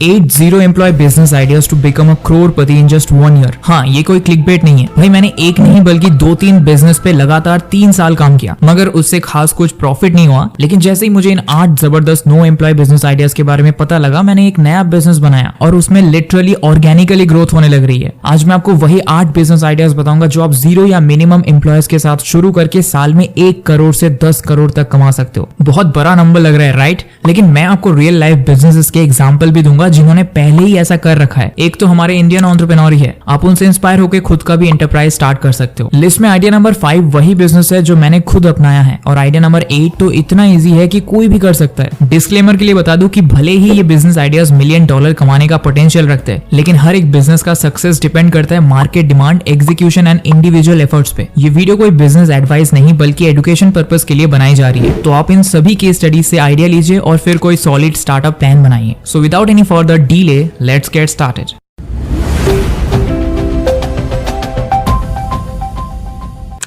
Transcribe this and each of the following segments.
8 0 employ business ideas to become a crorepati in just 1 year. हाँ, ये कोई क्लिकबेट नहीं है भाई, मैंने एक नहीं बल्कि 2-3 बिजनेस पे लगातार 3 साल काम किया, मगर उससे खास कुछ प्रॉफिट नहीं हुआ। लेकिन जैसे ही मुझे इन 8 जबरदस्त नो एम्प्लॉय बिजनेस आइडियाज के बारे में पता लगा, मैंने एक नया बिजनेस बनाया और उसमें लिटरली ऑर्गेनिकली ग्रोथ होने लग रही है। आज मैं आपको वही 8 बिजनेस आइडियाज बताऊंगा जो आप 0 या मिनिमम एम्प्लॉयज के साथ शुरू करके साल में 1 करोड़ से 10 करोड़ तक कमा सकते हो। बहुत बड़ा नंबर लग रहा है, राइट? लेकिन मैं आपको रियल लाइफ बिजनेसेस के एग्जांपल भी दूंगा जिन्होंने पहले ही ऐसा कर रखा है। एक तो हमारे इंडियन एंटरप्रेन्योर ही है, आप उनसे इंस्पायर होकर खुद का भी एंटरप्राइज स्टार्ट कर सकते हो। लिस्ट में आइडिया नंबर 5 वही बिजनेस है जो मैंने खुद अपनाया है, और आइडिया नंबर 8 तो इतना इजी है कि कोई भी कर सकता है। डिस्क्लेमर के लिए बता दूं कि भले ही ये बिजनेस आइडियाज $1 मिलियन कमाने का पोटेंशियल रखते हैं, लेकिन हर एक बिजनेस का सक्सेस डिपेंड करता है market demand, execution and individual efforts पे। ये वीडियो कोई बिजनेस एडवाइस नहीं बल्कि एजुकेशन पर्पस के लिए बनाई जा रही है। तो आप इन सभी केस स्टडीज से आइडिया लीजिए और फिर कोई सॉलिड स्टार्टअप प्लान बनाइए। So without any further delay, let's get started.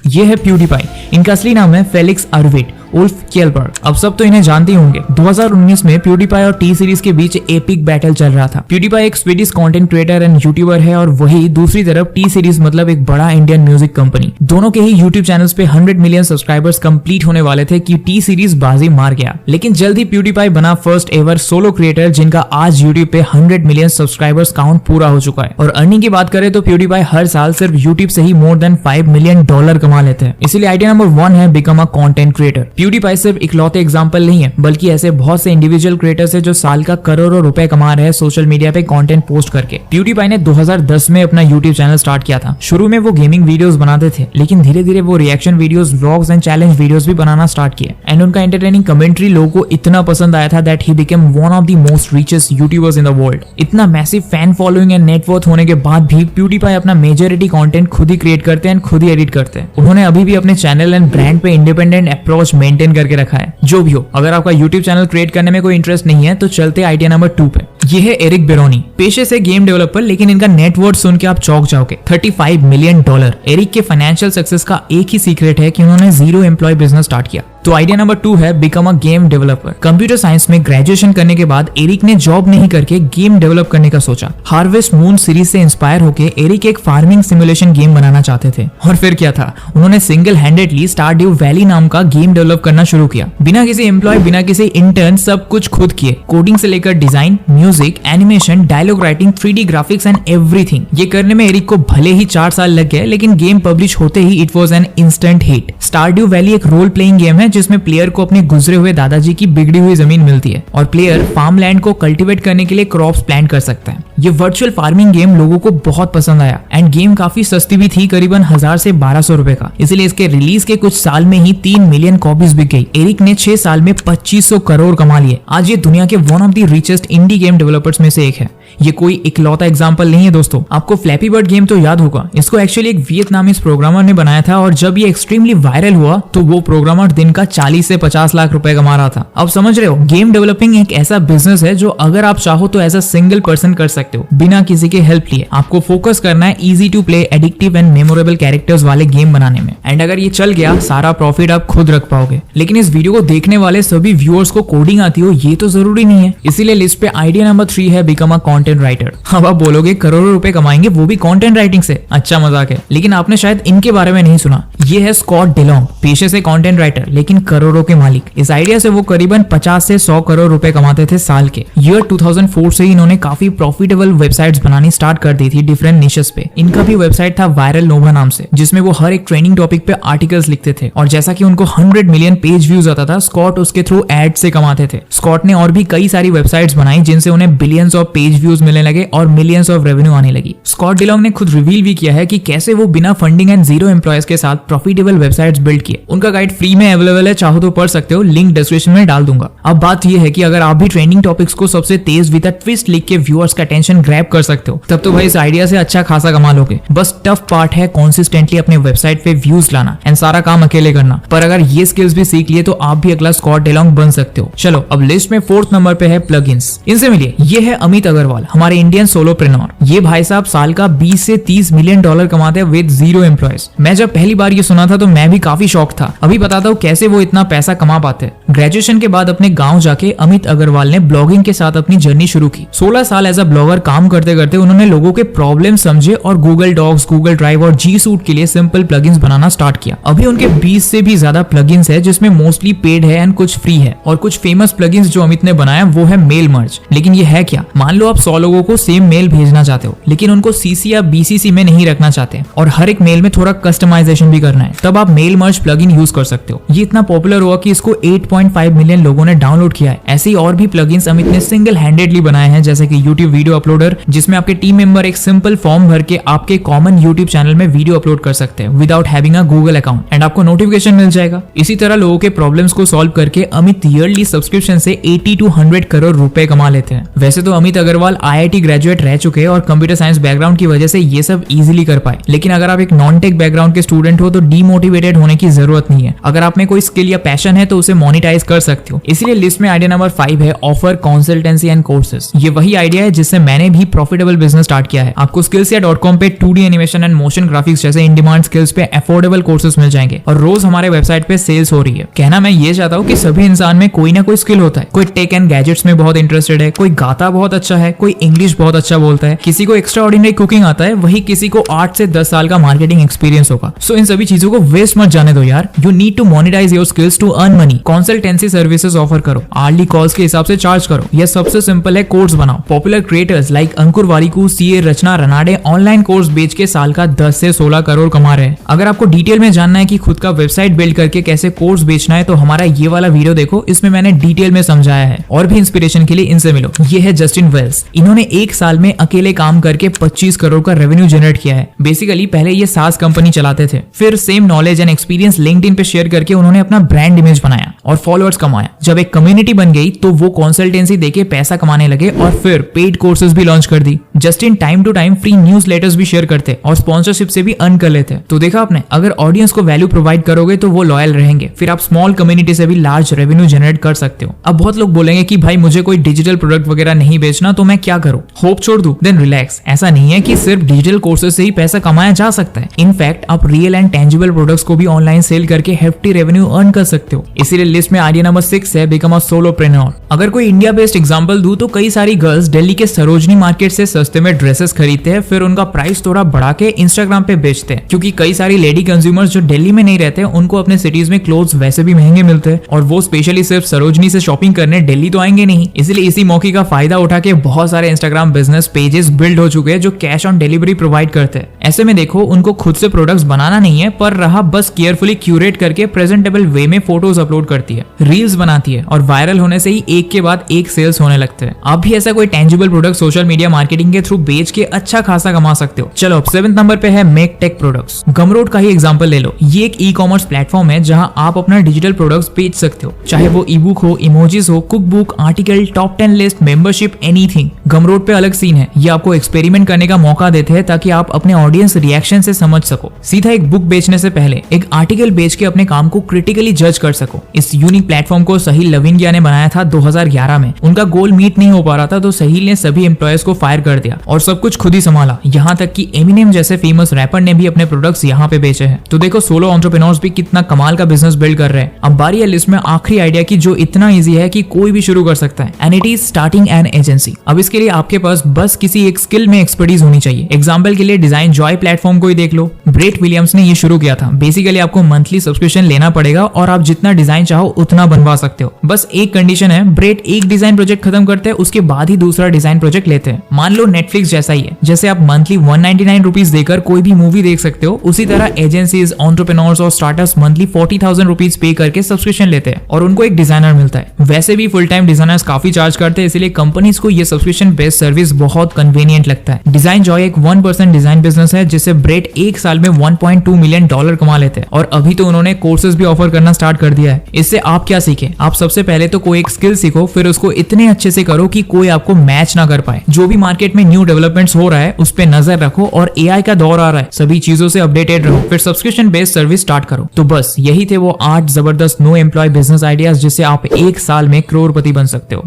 ये है प्यूडीपाई। इनका असली नाम है फेलिक्स अर्विट उल्फ केलबर्ग। अब सब तो इन्हें जानते ही होंगे। 2019 में प्यूडीपाई और टी सीरीज के बीच एपिक बैटल चल रहा था। प्यूडीपाई एक Swedish content creator and YouTuber है, और वही दूसरी तरफ टी सीरीज मतलब एक बड़ा इंडियन म्यूजिक कंपनी। दोनों के ही यूट्यूब चैनल्स पे 100 मिलियन सब्सक्राइबर्स कंप्लीट होने वाले थे कि टी सीरीज बाजी मार गया। लेकिन जल्द ही प्यूडीपाई बना फर्स्ट एवर सोलो क्रिएटर जिनका आज यूट्यूब पे 100 मिलियन सब्सक्राइबर्स काउंट पूरा हो चुका है। और अर्निंग की बात करें तो प्यूडीपाई हर साल सिर्फ यूट्यूब से ही more than $5 मिलियन कमा लेते हैं। इसीलिए आइडिया नंबर 1 है become a content creator. PewDiePie सिर्फ इकलौते एग्जांपल नहीं है, बल्कि ऐसे बहुत से इंडिविजुअल क्रिएटर्स हैं जो साल का करोड़ों रुपए कमा रहे हैं सोशल मीडिया पे कंटेंट पोस्ट करके। प्यूडीपाई ने 2010 में अपना यूट्यूब चैनल स्टार्ट किया था। शुरू में वो गेमिंग वीडियोस बनाते थे, लेकिन धीरे धीरे वो reaction videos, vlogs and challenge videos भी बनाना स्टार्ट किए। एंड उनका एंटरटेनिंग कमेंट्री लोगों को इतना पसंद आया था that he became one of the most richest YouTubers in the world. इतना massive fan following and net worth होने के बाद भी प्यूडीपाई अपना मेजॉरिटी कंटेंट खुद ही क्रिएट करते हैं, खुद ही एडिट करते हैं। उन्होंने अभी भी अपने चैनल एंड ब्रांड पे इंडिपेंडेंट अप्रोच मेंटेन करके रखा है। जो भी हो, अगर आपका यूट्यूब चैनल क्रिएट करने में कोई इंटरेस्ट नहीं है तो चलते आइडिया नंबर 2 पे। ये है एरिक बेरोनी, पेशे से गेम डेवलपर, लेकिन इनका नेटवर्थ सुन के आप चौंक जाओगे। $35 मिलियन। एरिक के फाइनेंशियल सक्सेस का एक ही सीक्रेट है कि उन्होंने 0 एम्प्लॉय बिजनेस स्टार्ट किया। तो आइडिया नंबर 2 है become a game developer. Computer science में ग्रेजुएशन करने के बाद एरिक ने जॉब नहीं करके गेम डेवलप करने का सोचा। हार्वेस्ट मून सीरीज से इंस्पायर होकर एरिक एक फार्मिंग सिमुलेशन गेम बनाना चाहते थे, और फिर क्या था, उन्होंने सिंगल हैंडेडली स्टारड्यू वैली नाम का गेम डेवलप करना शुरू किया। बिना किसी एम्प्लॉय, बिना किसी इंटर्न, सब कुछ खुद किए। कोडिंग से लेकर design, music, animation, dialogue writing, 3D graphics and everything. ये करने में एरिक को भले ही 4 साल लग गए, लेकिन गेम पब्लिश होते ही it was an instant hit. Stardew Valley एक रोल प्लेइंग गेम है जिसमें प्लेयर को अपने गुजरे हुए दादाजी की बिगड़ी हुई जमीन मिलती है, और प्लेयर फार्म लैंड को कल्टीवेट करने के लिए क्रॉप्स प्लांट कर सकता है। ये वर्चुअल फार्मिंग गेम लोगों को बहुत पसंद आया, एंड गेम काफी सस्ती भी थी, करीबन 1000 से 1200 रुपए का। इसलिए इसके रिलीज के कुछ साल में ही 3 मिलियन कॉपीज बिक गई। एरिक ने 6 साल में 2500 करोड़ कमा लिए। आज ये दुनिया के one of the richest indie game developers में से एक है। ये कोई इकलौता एग्जांपल नहीं है दोस्तों। आपको फ्लैपी बर्ड गेम तो याद होगा। इसको एक्चुअली एक वियतनामीज प्रोग्रामर ने बनाया था, और जब ये एक्सट्रीमली वायरल हुआ तो वो प्रोग्रामर दिन का 40 से 50 लाख रुपए कमा रहा था। अब समझ रहे हो, गेम डेवलपिंग एक ऐसा बिजनेस है जो अगर आप चाहो तो एज अ सिंगल पर्सन कर सकते हो, बिना किसी के हेल्प लिए। आपको फोकस करना है easy to play, addictive and memorable characters वाले गेम बनाने में। एंड अगर ये चल गया, सारा प्रॉफिट आप खुद रख पाओगे। लेकिन इस वीडियो को देखने वाले सभी व्यूअर्स को कोडिंग आती हो ये तो जरूरी नहीं है। इसीलिए लिस्ट पे आइडिया नंबर 3 है बिकम अ कंटेंट राइटर। अब आप बोलोगे करोड़ों रुपए कमाएंगे वो भी कंटेंट राइटिंग से? अच्छा मजाक है, लेकिन आपने शायद इनके बारे में नहीं सुना। ये है स्कॉट डिलोंग, पेशे से कंटेंट राइटर लेकिन करोड़ों के मालिक। इस आइडिया से वो करीबन 50 से 100 करोड़ रुपए कमाते थे साल के। ईयर 2004 से ही इन्होंने काफी प्रॉफिटेबल वेबसाइट्स बनानी स्टार्ट कर दी थी डिफरेंट निशेस पे। इनका भी वेबसाइट था वायरल नोवा नाम से, जिसमें वो हर एक ट्रेनिंग टॉपिक पे आर्टिकल्स लिखते थे, और जैसा कि उनको 100 मिलियन पेज व्यूज आता था, स्कॉट उसके थ्रू एड से कमाते थे। स्कॉट ने और भी कई सारी वेबसाइट्स बनाई जिनसे उन्हें बिलियंस ऑफ पेज व्यूज मिलने लगे और मिलियंस ऑफ रेवेन्यू आने लगी। स्कॉट डिलोंग ने खुद रिवील भी किया है कि कैसे वो बिना फंडिंग एंड 0 एम्प्लॉयज के साथ प्रॉफिटेबल वेबसाइट्स बिल्ड किए। उनका गाइड फ्री में अवेलेबल है, चाहो तो पढ़ सकते हो, लिंक डिस्क्रिप्शन में डाल दूंगा। अब बात यह है कि अगर आप भी ट्रेंडिंग टॉपिक्स को सबसे तेज विद अ ट्विस्ट लिख के व्यूअर्स का अटेंशन ग्रैब कर सकते हो, तब तो भाई इस आइडिया से अच्छा खासा कमा लोगे। बस टफ पार्ट है कंसिस्टेंटली अपने वेबसाइट पे व्यूज लाना एंड सारा काम अकेले करना। पर अगर ये स्किल्स भी सीख लिए तो आप भी अगला स्कॉट डिलोंग बन सकते हो। चलो अब लिस्ट में 4th नंबर पे है प्लगइन्स। इनसे मिलिए, ये है अमित अग्रवाल, हमारे इंडियन सोलोप्रेन्योर। ये भाई साहब साल का 20 से 30 मिलियन डॉलर कमाते हैं विद 0 एम्प्लॉयज। मैं जब पहली बार ये सुना था तो मैं भी काफी शॉक था। अभी बताता हूँ कैसे कैसे वो इतना पैसा कमा पाते हैं। ग्रेजुएशन के बाद अपने गांव जाके अमित अग्रवाल ने ब्लॉगिंग के साथ अपनी जर्नी शुरू की। 16 साल एज अ ब्लॉगर काम करते करते उन्होंने लोगों के प्रॉब्लम समझे और गूगल डॉक्स, गूगल ड्राइव और जी सूट के लिए सिंपल प्लगइन्स बनाना स्टार्ट किया। अभी उनके 20 से भी ज्यादा प्लगइन्स है, जिसमें मोस्टली पेड है एंड कुछ फ्री है। और कुछ फेमस प्लगइन्स जो अमित ने बनाया वो है मेल मर्ज। लेकिन ये है क्या? मान लो आप 100 लोगों को सेम मेल भेजना चाहते हो, लेकिन उनको सीसी या बीसीसी में नहीं रखना चाहते और हर एक मेल में थोड़ा कस्टमाइजेशन भी करना है, तब आप मेल मर्ज प्लगइन यूज कर सकते हो। ये इतना पॉपुलर हुआ कि इसको 8.5 मिलियन लोगों ने डाउनलोड किया है। ऐसे ही और भी प्लगइन्स अमित ने सिंगल हैंडेडली बनाए हैं, जैसे कि यूट्यूब वीडियो अपलोडर, जिसमें आपके टीम मेंबर एक सिंपल फॉर्म भर के आपके कॉमन यूट्यूब चैनल में वीडियो अपलोड कर सकते हैं without having a Google account and आपको नोटिफिकेशन मिल जाएगा। इसी तरह लोगों के प्रॉब्लम्स को सॉल्व करके अमित ईयरली सब्सक्रिप्शन से 80 to 100 करोड़ रुपए कमा लेते हैं। वैसे तो अमित अग्रवाल IIT ग्रेजुएट रह चुके हैं और कंप्यूटर साइंस बैकग्राउंड की वजह से ये सब इजीली कर पाए। लेकिन अगर आप एक नॉन टेक बैकग्राउंड के स्टूडेंट हो तो डीमोटिवेटेड होने की जरूरत नहीं है। अगर आप में कोई स्किल या पैशन है तो उसे मोनेटाइज कर सकते हो। इसलिए लिस्ट में आइडिया नंबर 5 है ऑफर कंसल्टेंसी एंड कोर्सेज। ये वही आइडिया है जिससे मैंने भी प्रॉफिटेबल बिजनेस स्टार्ट किया है। आपको skillshare.com पे 2D animation and motion graphics जैसे इन डिमांड स्किल्स पे अफोर्डेबल कोर्सेज मिल जाएंगे और रोज हमारे वेबसाइट पे सेल्स हो रही है। कहना मैं ये चाहता हूँ कि सभी इंसान में कोई ना कोई स्किल होता है। कोई टेक एंड गैजेट्स में बहुत इंटरेस्टेड है, कोई गाता बहुत अच्छा है, कोई इंग्लिश बहुत अच्छा बोलता है, किसी को एक्स्ट्रा ऑर्डिनरी कुकिंग आता है, वही किसी को 8 से 10 साल का मार्केटिंग एक्सपीरियंस होगा। सो इन सभी चीजों को वेस्ट मत जाने दो यार। You need to monetize your skills to earn money. Consultancy services offer करो, आर्ली कॉल्स के हिसाब से चार्ज करो। यह सबसे सिंपल है, कोर्स बनाओ। पॉपुलर क्रिएटर्स लाइक अंकुर वारिकू, सीए रचना रनाडे ऑनलाइन कोर्स बेच के साल का 10 से 16 करोड़ कमा रहे हैं। अगर आपको डिटेल में जानना है कि खुद का वेबसाइट बिल्ड करके कैसे कोर्स बेचना है तो हमारा ये वाला वीडियो देखो, इसमें मैंने डिटेल में समझाया है। और भी इंस्पिरेशन के लिए इनसे मिलो। ये है जस्टिन वेल्स। इन्होंने एक साल में अकेले काम करके 25 करोड़ का रेवेन्यू जनरेट किया है। बेसिकली पहले ये सास कंपनी चलाते थे, फिर same knowledge and experience LinkedIn पे शेयर करके उन्होंने अपना ब्रांड इमेज बनाया और फॉलोअर्स कमाया। जब एक कम्युनिटी बन गई तो वो कंसल्टेंसी देके पैसा कमाने लगे और फिर पेड कोर्सेज भी लॉन्च कर दी। जस्टिन time to time free newsletters भी शेयर करते और स्पॉन्सरशिप से भी अर्न कर लेते। तो देखा आपने, अगर ऑडियंस को वैल्यू प्रोवाइड करोगे तो वो लॉयल रहेंगे, फिर आप स्मॉल कम्युनिटी से भी लार्ज रेवेन्यू जनरेट कर सकते हो। अब बहुत लोग बोलेंगे कि भाई मुझे कोई डिजिटल प्रोडक्ट वगैरह नहीं बेचना तो मैं क्या करूं, होप छोड़ दूं? देन रिलैक्स, ऐसा नहीं है कि सिर्फ डिजिटल कोर्सेज से ही पैसा कमाया जा सकता है। इनफैक्ट आप रियल एंड टेंजिबल प्रोडक्ट्स को भी ऑनलाइन सेल करके हेफ्टी रेवेन्यू अर्न कर सकते हो। इसीलिए लिस्ट में आइडिया नंबर 6 है बिकम अ सोलोप्रेन्योर। अगर कोई इंडिया बेस्ड एग्जांपल दूं तो कई सारी गर्ल्स दिल्ली के सरोजनी मार्केट से सस्ते में ड्रेसेस खरीदते हैं, फिर उनका प्राइस थोड़ा बढ़ा के इंस्टाग्राम पे बेचते हैं, क्योंकि कई सारी लेडी कंज्यूमर्स जो दिल्ली में नहीं रहते उनको अपने सिटीज में क्लोथ्स वैसे भी महंगे मिलते हैं और वो स्पेशली सिर्फ सरोजनी से शॉपिंग करने दिल्ली तो आएंगे नहीं। इसलिए इसी मौके का फायदा उठा के बहुत सारे इंस्टाग्राम बिजनेस पेजेस बिल्ड हो चुके हैं जो कैश ऑन डिलीवरी प्रोवाइड करते हैं। ऐसे में देखो, उनको खुद से प्रोडक्ट्स बनाना नहीं है, पर रहा बस केयरफुली क्यूरेट करके प्रेजेंटेबल वे में फोटोज अपलोड करती है, रील्स बनाती है और वायरल होने से ही एक के बाद एक सेल्स होने लगते हैं। आप भी ऐसा कोई tangible product social media marketing के थ्रू बेच के अच्छा खासा कमा सकते हो। चलो 7 नंबर पे है मेक टेक प्रोडक्ट्स। गमरोड का ही एग्जांपल ले लो। ये एक ई-कॉमर्स प्लेटफॉर्म है जहां आप अपना डिजिटल प्रोडक्ट्स बेच सकते हो, चाहे वो ई बुक हो, इमोजीज हो, cookbook, article, top 10 list, membership, anything. Gumroad पे अलग सीन है, ये आपको एक्सपेरिमेंट करने का मौका देते हैं ताकि आप अपने ऑडियंस रिएक्शन से समझ सको। सीधा एक बुक बेचने से पहले एक आर्टिकल बेच के अपने काम को क्रिटिकली जज कर सको। इस यूनिक प्लेटफॉर्म को सहील लविंगिया ने बनाया था 2011 में। उनका गोल मीट नहीं हो पा रहा था तो सहील ने सभी एम्प्लॉयज को फायर कर दिया और सब कुछ खुद ही संभाला। यहाँ तक कि एमिनेम जैसे फेमस रैपर ने भी अपने प्रोडक्ट्स यहाँ पे बेचे हैं। तो देखो सोलो एंटरप्रेन्योर्स भी कितना कमाल का बिजनेस बिल्ड कर रहे हैं। अब बारी है लिस्ट में आखिरी आइडिया की, जो इतना इजी है कि कोई भी शुरू कर सकता है, and it is starting an agency. अब इसके लिए आपके पास बस किसी एक स्किल में एक्सपर्टीज होनी चाहिए। एग्जाम्पल के लिए डिजाइन जॉय प्लेटफॉर्म को ही देख लो। ब्रेट विलियम्स ने ये शुरू किया था। बेसिकली आपको मंथली सब्सक्रिप्शन लेना पड़ेगा और आप जितना डिजाइन चाहो उतना बनवा सकते हो। बस एक कंडीशन है, ब्रेट एक डिजाइन प्रोजेक्ट खत्म करते हैं उसके बाद ही दूसरा डिजाइन प्रोजेक्ट लेते हैं। मान लो नेटफ्लिक्स जैसा ही है, जैसे आप मंथली 199 रुपीज देकर कोई भी मूवी देख सकते हो, उसी तरह एजेंसीज, एंटरप्रेन्योर्स और स्टार्टअप्स मंथली 40,000 रुपीज पे करके सब्सक्रिप्शन लेते हैं और उनको एक डिजाइनर मिलता है। वैसे भी फुल टाइम डिजाइनर्स काफी चार्ज करते हैं, इसलिए कंपनीज को ये सब्सक्रिप्शन बेस्ड सर्विस बहुत कन्वीनियंट लगता है। डिजाइन जॉय एक 1% डिजाइन बिजनेस है जिससे ब्रेट एक साल में $1.2 मिलियन कमा लेते हैं और अभी तो उन्होंने कोर्सेज भी ऑफर करना स्टार्ट कर दिया है। इससे आप क्या सीखे? आप सबसे पहले तो कोई एक स्किल सीखो, फिर उसको इतने अच्छे से करो कि कोई आपको मैच ना कर पाए। जो भी मार्केट में न्यू डेवलपमेंट्स हो रहा है उस पे नजर रखो और एआई का दौर आ रहा है, सभी चीजों से अपडेटेड रहो, फिर सब्सक्रिप्शन बेस्ड सर्विस स्टार्ट करो। तो बस यही थे वो 8 जबरदस्त नो एम्प्लॉय बिजनेस आइडियाज जिससे आप एक साल में करोड़पति बन सकते हो।